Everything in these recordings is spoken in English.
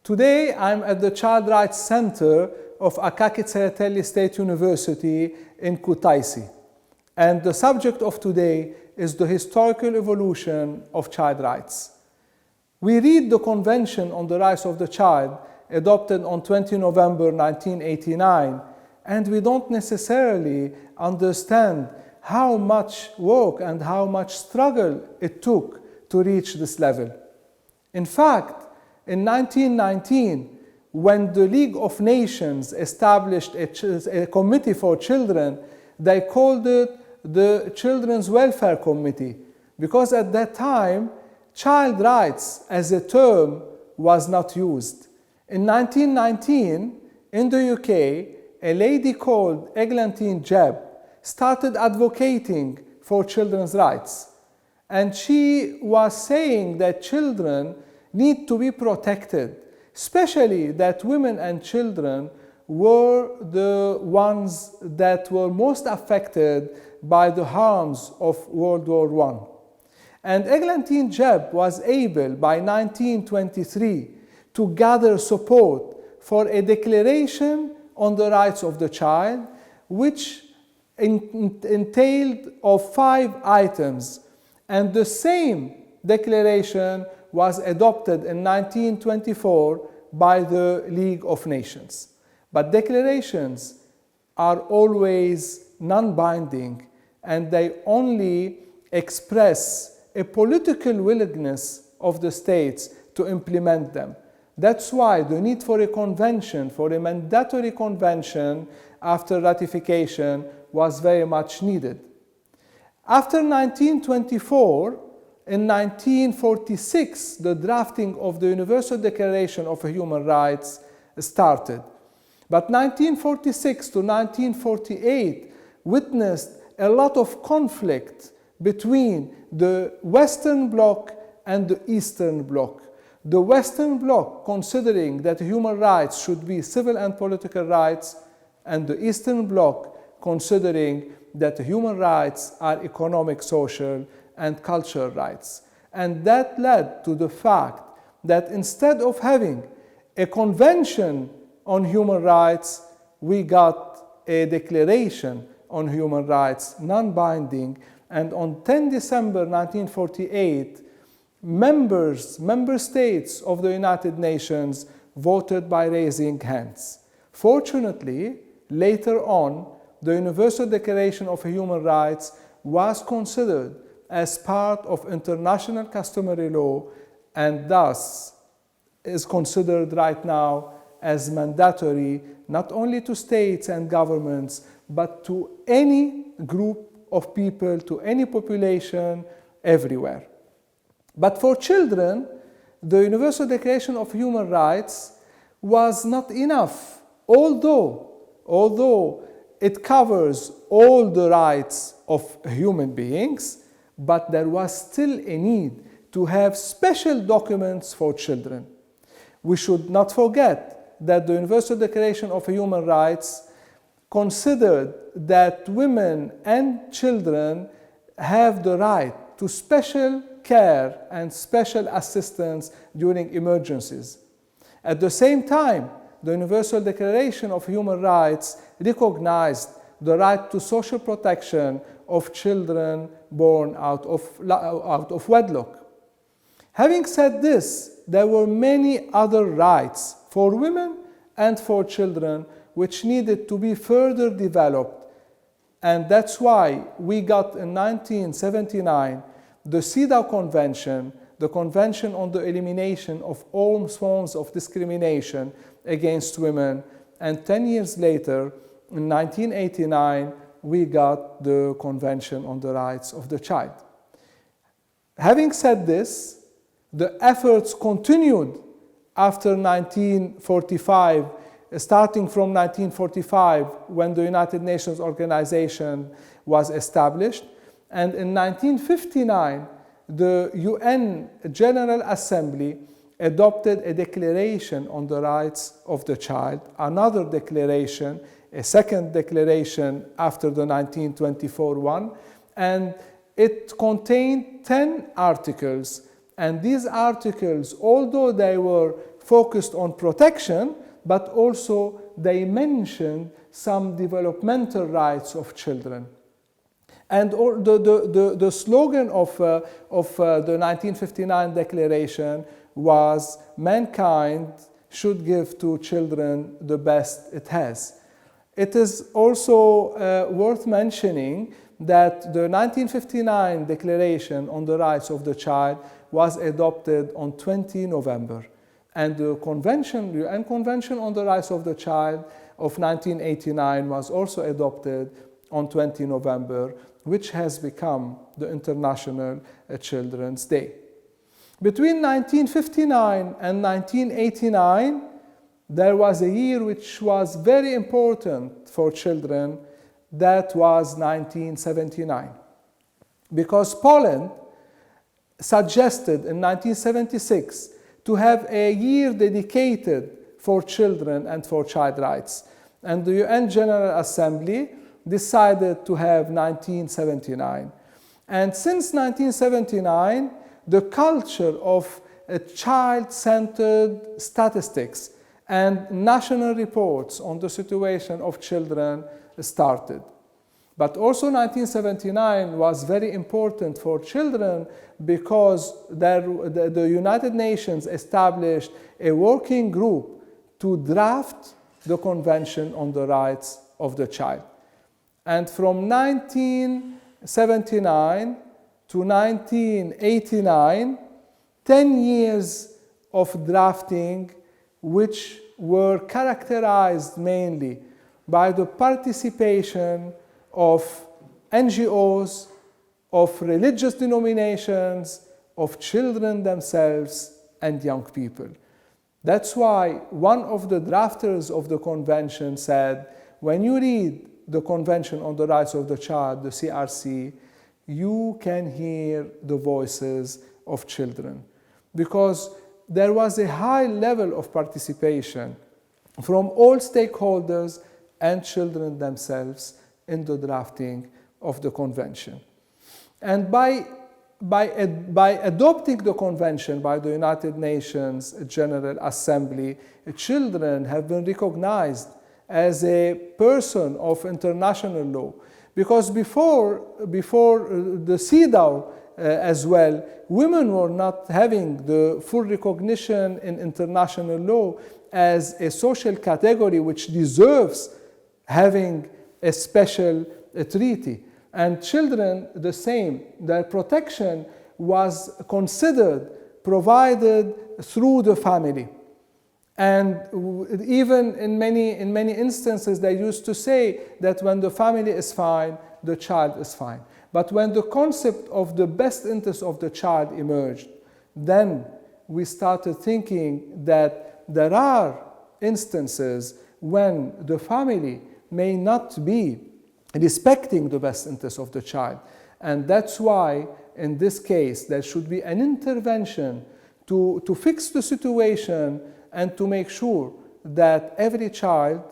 Today, I'm at the Child Rights Center of Akaki Tsereteli State University in Kutaisi. And the subject of today is the historical evolution of child rights. We read the Convention on the Rights of the Child, adopted on 20 November 1989, and we don't necessarily understand how much work and how much struggle it took to reach this level. In fact, in 1919, when the League of Nations established a committee for children, they called it the Children's Welfare Committee, because at that time, child rights as a term was not used. In 1919, in the UK, a lady called Eglantine Jebb started advocating for children's rights. And she was saying that children need to be protected, especially that women and children were the ones that were most affected by the harms of World War I. And Eglantine Jebb was able, by 1923, to gather support for a declaration on the rights of the child, which entailed of 5 items. And the same declaration was adopted in 1924 by the League of Nations. But declarations are always non-binding, and they only express a political willingness of the states to implement them. That's why the need for a convention, for a mandatory convention after ratification, was very much needed. After 1924, in 1946, the drafting of the Universal Declaration of Human Rights started. But 1946 to 1948 witnessed a lot of conflict between the Western Bloc and the Eastern Bloc. The Western Bloc considering that human rights should be civil and political rights, and the Eastern Bloc considering that human rights are economic, social, and cultural rights. And that led to the fact that instead of having a convention on human rights, we got a declaration on human rights, non-binding, and on 10 December 1948, member states of the United Nations voted by raising hands. Fortunately, later on, the Universal Declaration of Human Rights was considered as part of international customary law, and thus is considered right now as mandatory not only to states and governments, but to any group of people, to any population, everywhere. But for children, the Universal Declaration of Human Rights was not enough, although it covers all the rights of human beings, but there was still a need to have special documents for children. We should not forget that the Universal Declaration of Human Rights considered that women and children have the right to special care and special assistance during emergencies. At the same time, the Universal Declaration of Human Rights recognized the right to social protection of children born out of wedlock. Having said this, there were many other rights for women and for children which needed to be further developed, and that's why we got in 1979 the CEDAW Convention, the Convention on the Elimination of All Forms of Discrimination against Women, and 10 years later, in 1989, we got the Convention on the Rights of the Child. Having said this, the efforts continued after 1945, starting from 1945, when the United Nations Organization was established, and in 1959, the UN General Assembly adopted a declaration on the rights of the child, another declaration, a second declaration after the 1924 one, and it contained 10 articles. And these articles, although they were focused on protection, but also they mentioned some developmental rights of children. And the slogan of the 1959 Declaration was, mankind should give to children the best it has. It is also worth mentioning that the 1959 Declaration on the Rights of the Child was adopted on 20 November. And the UN Convention on the Rights of the Child of 1989 was also adopted on 20 November, which has become the International Children's Day. Between 1959 and 1989, there was a year which was very important for children. That was 1979. Because Poland suggested in 1976 to have a year dedicated for children and for child rights. And the UN General Assembly decided to have 1979. And since 1979, the culture of child-centered statistics and national reports on the situation of children started. But also 1979 was very important for children because the United Nations established a working group to draft the Convention on the Rights of the Child. And from 1979 to 1989, 10 years of drafting, which were characterized mainly by the participation of NGOs, of religious denominations, of children themselves, and young people. That's why one of the drafters of the convention said, when you read the Convention on the Rights of the Child, the CRC, you can hear the voices of children. Because there was a high level of participation from all stakeholders and children themselves in the drafting of the convention. And by adopting the convention by the United Nations General Assembly, children have been recognized as a person of international law. Because before the CEDAW as well, women were not having the full recognition in international law as a social category which deserves having a special treaty. And children, the same. Their protection was considered, provided through the family. And even in many instances, they used to say that when the family is fine, the child is fine. But when the concept of the best interest of the child emerged, then we started thinking that there are instances when the family may not be respecting the best interest of the child. And that's why, in this case, there should be an intervention to fix the situation and to make sure that every child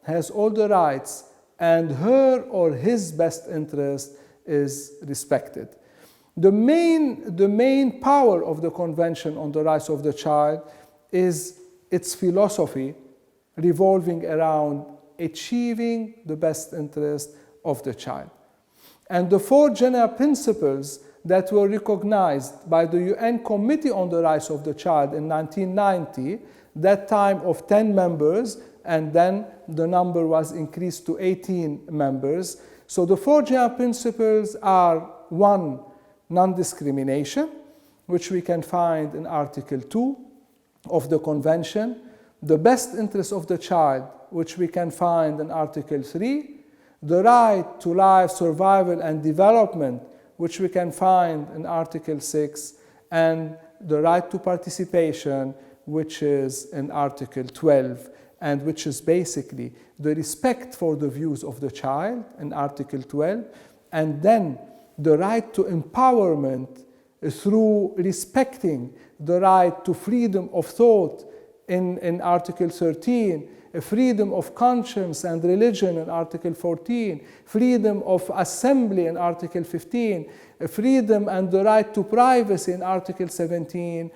has all the rights and her or his best interest is respected. The main power of the Convention on the Rights of the Child is its philosophy revolving around achieving the best interest of the child. And the four general principles that were recognized by the UN Committee on the Rights of the Child in 1990, that time of 10 members, and then the number was increased to 18 members. So the four general principles are: 1, non-discrimination, which we can find in Article 2 of the Convention; the best interest of the child, which we can find in Article 3; the right to life, survival, and development, which we can find in Article 6; and the right to participation, which is in Article 12, and which is basically the respect for the views of the child in Article 12, and then the right to empowerment through respecting the right to freedom of thought in Article 13, freedom of conscience and religion in Article 14, freedom of assembly in Article 15, freedom and the right to privacy in Article 17,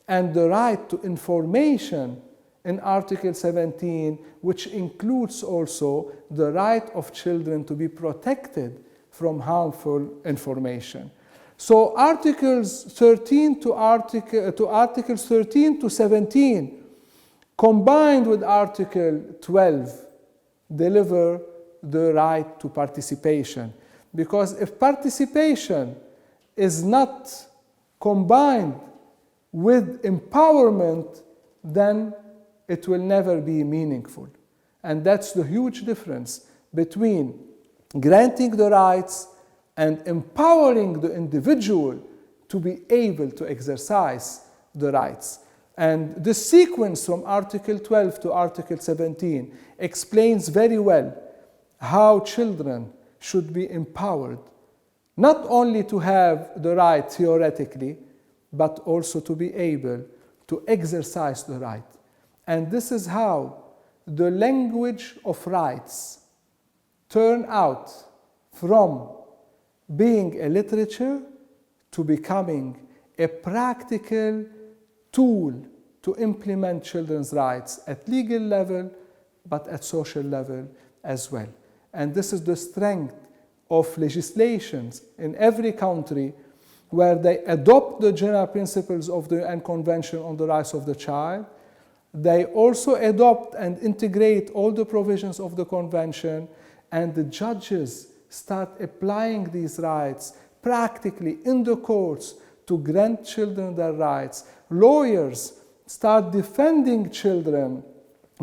and the right to information in Article 17, which includes also the right of children to be protected from harmful information. So Articles 13 to Articles 13 to 17, combined with Article 12, deliver the right to participation. Because if participation is not combined with empowerment, then it will never be meaningful. And that's the huge difference between granting the rights and empowering the individual to be able to exercise the rights. And the sequence from Article 12 to Article 17 explains very well how children should be empowered, not only to have the right theoretically, but also to be able to exercise the right. And this is how the language of rights turn out from being a literature to becoming a practical tool to implement children's rights at legal level, but at social level as well. And this is the strength of legislations in every country where they adopt the general principles of the UN Convention on the Rights of the Child. They also adopt and integrate all the provisions of the convention, and the judges start applying these rights practically in the courts to grant children their rights. Lawyers start defending children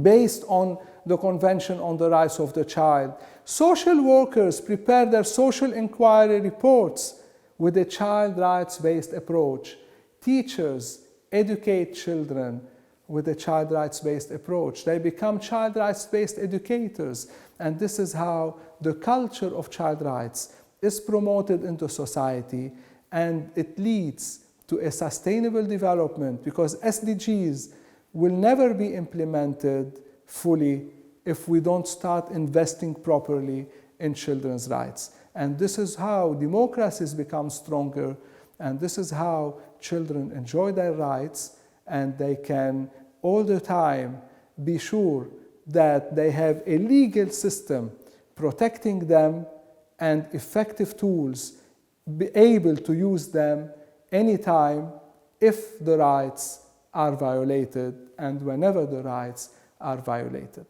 based on the Convention on the Rights of the Child. Social workers prepare their social inquiry reports with a child rights-based approach. Teachers educate children with a child rights-based approach. They become child rights-based educators. And this is how the culture of child rights is promoted into society, and it leads to a sustainable development, because SDGs will never be implemented fully if we don't start investing properly in children's rights. And this is how democracies become stronger, and this is how children enjoy their rights, and they can all the time be sure that they have a legal system protecting them and effective tools, be able to use them anytime if the rights are violated and whenever the rights are violated.